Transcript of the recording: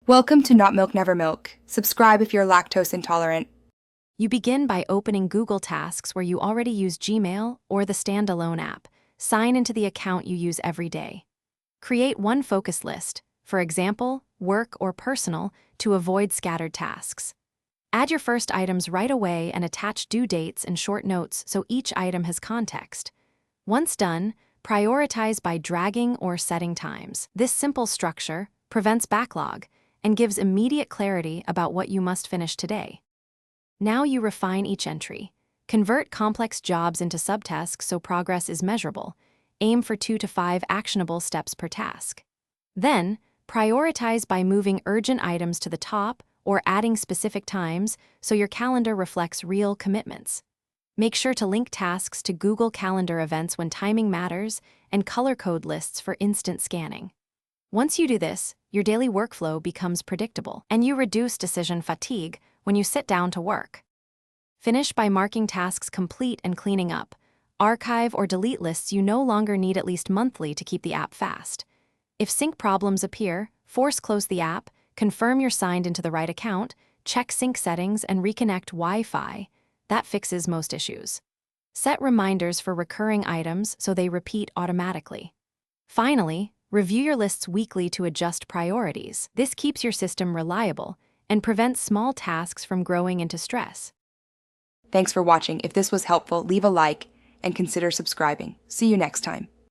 Welcome to Not Milk Never Milk. Subscribe if you're lactose intolerant. You begin by opening Google Tasks where you already use Gmail or the standalone app. Sign into the account you use every day. Create one focus list, for example, work or personal, to avoid scattered tasks. Add your first items right away and attach due dates and short notes so each item has context. Once done, prioritize by dragging or setting times. This simple structure prevents backlog and gives immediate clarity about what you must finish today. Now you refine each entry. Convert complex jobs into subtasks so progress is measurable. Aim for 2 to 5 actionable steps per task. Then, prioritize by moving urgent items to the top or adding specific times so your calendar reflects real commitments. Make sure to link tasks to Google Calendar events when timing matters and color code lists for instant scanning. Once you do this, your daily workflow becomes predictable, and you reduce decision fatigue when you sit down to work. Finish by marking tasks complete and cleaning up. Archive or delete lists you no longer need at least monthly to keep the app fast. If sync problems appear, force close the app, confirm you're signed into the right account, check sync settings, and reconnect Wi-Fi. That fixes most issues. Set reminders for recurring items so they repeat automatically. Finally, review your lists weekly to adjust priorities. This keeps your system reliable and prevents small tasks from growing into stress. Thanks for watching. If this was helpful, leave a like and consider subscribing. See you next time.